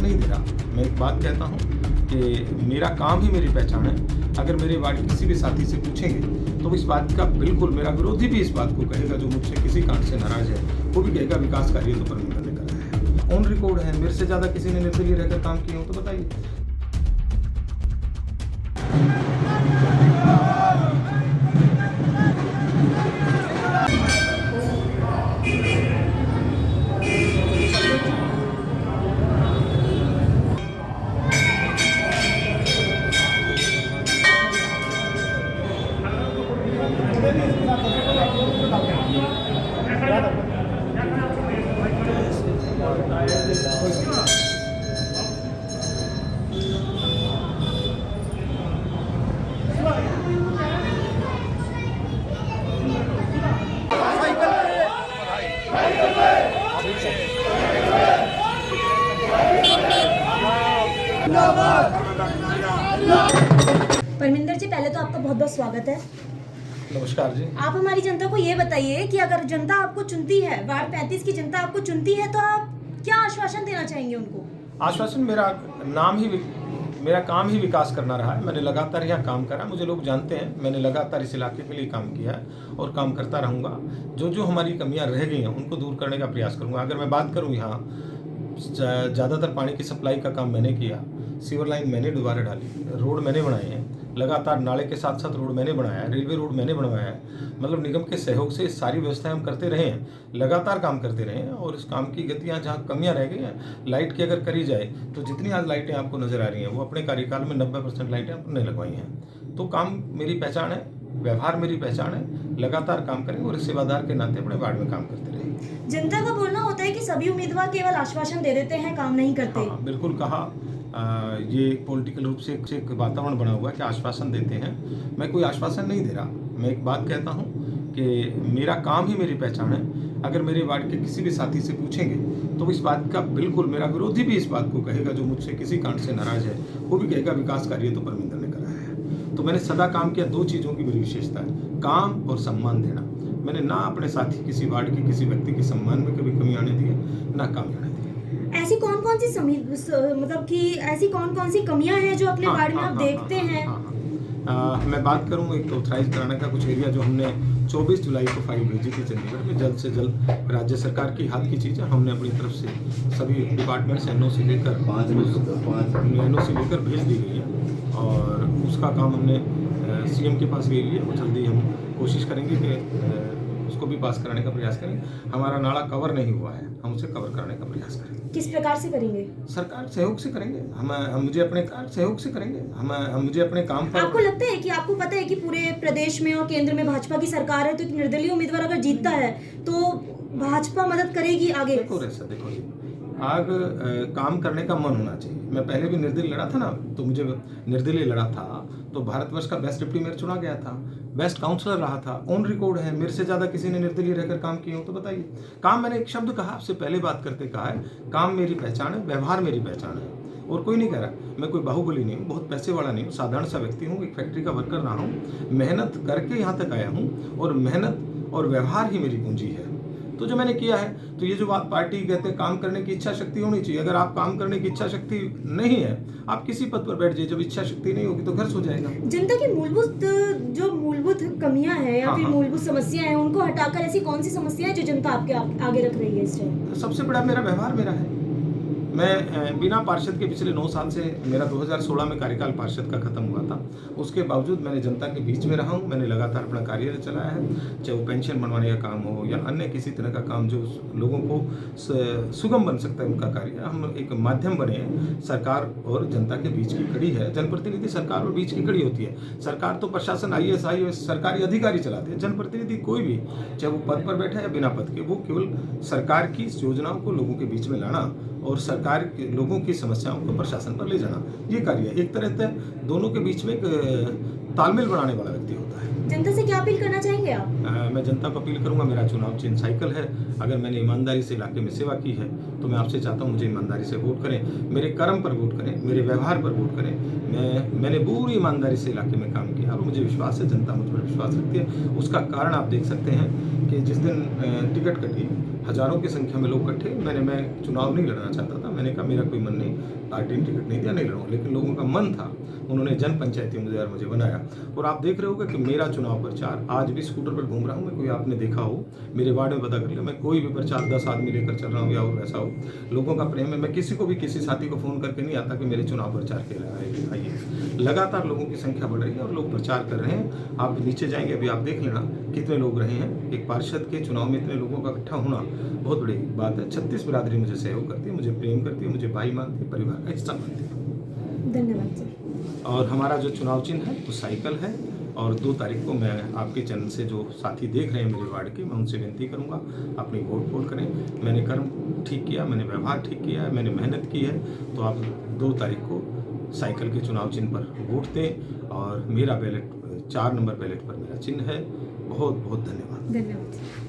नहीं दे रहा। मैं एक बात कहता हूँ कि मेरा काम ही मेरी पहचान है। अगर मेरे वार्ड के किसी भी साथी से पूछेंगे तो इस बात का बिल्कुल, मेरा विरोधी भी इस बात को कहेगा जो मुझसे किसी कारण से नाराज है, वो भी कहेगा विकास कार्य तो परमिंदर ने करा है। ऑन रिकॉर्ड है, मेरे से ज़्यादा किसी ने निर्दलीय रहकर काम किए हो तो बताइए। परमिंदर जी, पहले तो आपका बहुत बहुत स्वागत है। नमस्कार जी। आप हमारी जनता को ये बताइए कि अगर जनता आपको चुनती है, वार्ड 35 की जनता आपको चुनती है, तो आप क्या आश्वासन देना चाहेंगे उनको? आश्वासन, मेरा काम ही विकास करना रहा है। मैंने लगातार यह काम करा, मुझे लोग जानते हैं, मैंने लगातार इस इलाके के लिए काम किया है और काम करता रहूँगा। जो जो हमारी कमियां रह गई हैं उनको दूर करने का प्रयास करूँगा। अगर मैं बात करूँ, यहाँ ज़्यादातर पानी की सप्लाई का काम मैंने किया, सीवर लाइन मैंने दोबारा डाली, रोड मैंने बनाए हैं, लगातार नाले के साथ साथ रोड मैंने बनाया है, रेलवे रोड मैंने बनवाया है। मतलब निगम के सहयोग से सारी व्यवस्थाएं हम करते रहे हैं, लगातार काम करते रहे हैं। और इस काम की गतियाँ जहाँ कमियाँ रह गई हैं, लाइट की अगर करी जाए तो जितनी आज लाइटें आपको नज़र आ रही हैं वो अपने कार्यकाल में 90% लाइटें हमने लगवाई हैं। तो काम मेरी पहचान है, व्यवहार मेरी पहचान है, लगातार काम करेंगे और सेवादार के नाते अपने वार्ड में काम करते रहेंगे। जनता का बोलना होता है कि सभी उम्मीदवार केवल आश्वासन दे देते हैं, काम नहीं करते। हाँ, बिल्कुल कहा। ये पॉलिटिकल रूप से एक वातावरण बना हुआ है कि आश्वासन देते हैं। मैं कोई आश्वासन नहीं दे रहा। मैं एक बात कहता हूँ कि मेरा काम ही मेरी पहचान है। अगर मेरे वार्ड के किसी भी साथी से पूछेंगे तो इस बात का बिल्कुल, मेरा विरोधी भी इस बात को कहेगा जो मुझसे किसी कारण से नाराज है, वो भी कहेगा विकास कार्य तो परमिंदर ने करा है। तो मैंने सदा काम किया। दो चीज़ों की मेरी विशेषता है, काम और सम्मान देना। मैंने ना अपने साथी किसी वार्ड के किसी व्यक्ति के सम्मान में कभी कमी आने दी है, ना काम आने दी। ऐसी कौन कौन सी मतलब कि ऐसी कौन कौन सी कमियां हैं जो अपने वार्ड में आप देखते हैं? मैं बात करूं, एक तो ऑथराइज कराने का कुछ एरिया जो हमने 24 जुलाई को फाइल भेजी थी चंडीगढ़ में, जल्द से जल्द राज्य सरकार की हाथ की चीज़ है। हमने अपनी तरफ से सभी डिपार्टमेंट से एनओसी लेकर भेज दी गई है और उसका काम हमने सीएम के पास ले लिया। वो जल्दी हम कोशिश करेंगे कि उसको भी पास कराने का प्रयास करेंगे। हमारा नाला कवर नहीं हुआ है, हम उसे कवर कराने का प्रयास करेंगे। किस प्रकार से करेंगे? सरकार सहयोग से करेंगे। हम मुझे अपने सहयोग से करेंगे। हम मुझे अपने काम पर। आपको लगता है कि आपको पता है कि पूरे प्रदेश में और केंद्र में भाजपा की सरकार है, तो एक निर्दलीय उम्मीदवार अगर जीतता है तो भाजपा मदद करेगी आगे? देखो जी, आग काम करने का मन होना चाहिए। मैं पहले भी निर्दलीय लड़ा था ना, तो मुझे निर्दलीय लड़ा था तो भारतवर्ष का बेस्ट डिप्टी मेयर चुना गया था, बेस्ट काउंसलर रहा था। ऑन रिकॉर्ड है, मेरे से ज़्यादा किसी ने निर्दलीय रहकर काम किए हो तो बताइए। काम, मैंने एक शब्द कहा, आपसे पहले बात करते कहा है, काम मेरी पहचान है, व्यवहार मेरी पहचान है। और कोई नहीं कह रहा, मैं कोई बाहुबली नहीं हूँ, बहुत पैसे वाला नहीं हूँ, साधारण सा व्यक्ति हूँ, एक फैक्ट्री का वर्कर रहा हूँ, मेहनत करके यहाँ तक आया हूँ और मेहनत और व्यवहार ही मेरी पूंजी है। तो जो मैंने किया है, तो ये जो बात पार्टी कहते हैं काम करने की इच्छा शक्ति होनी चाहिए। अगर आप काम करने की इच्छा शक्ति नहीं है, आप किसी पद पर बैठ जाइए, जब इच्छा शक्ति नहीं होगी तो घर सो जाएगा। जनता की मूलभूत कमियां हैं या फिर मूलभूत समस्याएं हैं, उनको हटाकर ऐसी कौन सी समस्या है जो जनता आपके आगे रख रही है इस टाइम? सबसे बड़ा मेरा व्यवहार मेरा है। मैं बिना पार्षद के पिछले 9 साल से, मेरा 2016 में कार्यकाल पार्षद का खत्म हुआ था, उसके बावजूद मैंने जनता के बीच में रहा हूँ। मैंने लगातार अपना कार्य चलाया है, चाहे वो पेंशन बनवाने का काम हो या अन्य किसी तरह का काम जो लोगों को सुगम बन सकता है उनका कार्य। हम एक माध्यम बने हैं, सरकार और जनता के बीच की कड़ी है। जनप्रतिनिधि सरकार और बीच की कड़ी होती है। सरकार तो प्रशासन, IAS सरकारी अधिकारी चलाते हैं। जनप्रतिनिधि कोई भी, चाहे वो पद पर बैठा है या बिना पद के, वो केवल सरकार की योजनाओं को लोगों के बीच में लाना और सरकार के लोगों की समस्याओं को प्रशासन पर ले जाना, ये कार्य है। एक तरह से दोनों के बीच में एक तालमेल बनाने वाला व्यक्ति होता है। जनता से क्या अपील करना चाहेंगे आप? मैं जनता को अपील करूंगा, मेरा चुनाव चिन्ह साइकिल है। अगर मैंने ईमानदारी से इलाके में सेवा की है तो मैं आपसे चाहता हूं मुझे ईमानदारी से वोट करें, मेरे कर्म पर वोट करें, मेरे व्यवहार पर वोट करें। मैंने पूरी ईमानदारी से इलाके में काम किया और मुझे विश्वास है, जनता मुझ पर विश्वास रखती है। उसका कारण आप देख सकते हैं कि जिस दिन टिकट कटी हजारों की संख्या में लोग इकट्ठे। मैं चुनाव नहीं लड़ना चाहता था। मैंने कहा मेरा कोई मन नहीं, पार्टी ने टिकट नहीं दिया, नहीं लड़ूंगा। लेकिन लोगों का मन था, उन्होंने जन पंचायती मुझे बनाया। और आप देख रहे होगे कि मेरा चुनाव प्रचार आज भी स्कूटर पर घूम रहा हूँ मैं। कोई आपने देखा हो मेरे वार्ड में पता कर लिया, मैं कोई भी प्रचार 10 आदमी लेकर चल रहा हूँ या और वैसा हो। लोगों का प्रेम है। मैं किसी को भी किसी साथी को फ़ोन करके नहीं आता कि मेरे चुनाव प्रचार के लिए आइए। लगातार लोगों की संख्या बढ़ रही है और लोग प्रचार कर रहे हैं। आप नीचे जाएंगे, अभी आप देख लेना कितने लोग रहे हैं। एक पार्षद के चुनाव में इतने लोगों का इकट्ठा होना बहुत बड़ी बात है। 36 बिरादरी मुझे सहयोग करती है, मुझे प्रेम करती है, मुझे भाई मानती है, परिवार का हिस्सा मानती है। धन्यवाद सर। और हमारा जो चुनाव चिन्ह है वो साइकिल है। और 2 तारीख को मैं आपके चैनल से जो साथी देख रहे हैं मेरे वार्ड के, मैं उनसे विनती करूंगा अपनी वोट करें। मैंने कर्म ठीक किया, मैंने व्यवहार ठीक किया है, मैंने मेहनत की है, तो आप 2 तारीख को साइकिल के चुनाव चिन्ह पर वोट दें। और मेरा बैलेट 4 नंबर बैलेट पर मेरा चिन्ह है। बहुत बहुत धन्यवाद। धन्यवाद।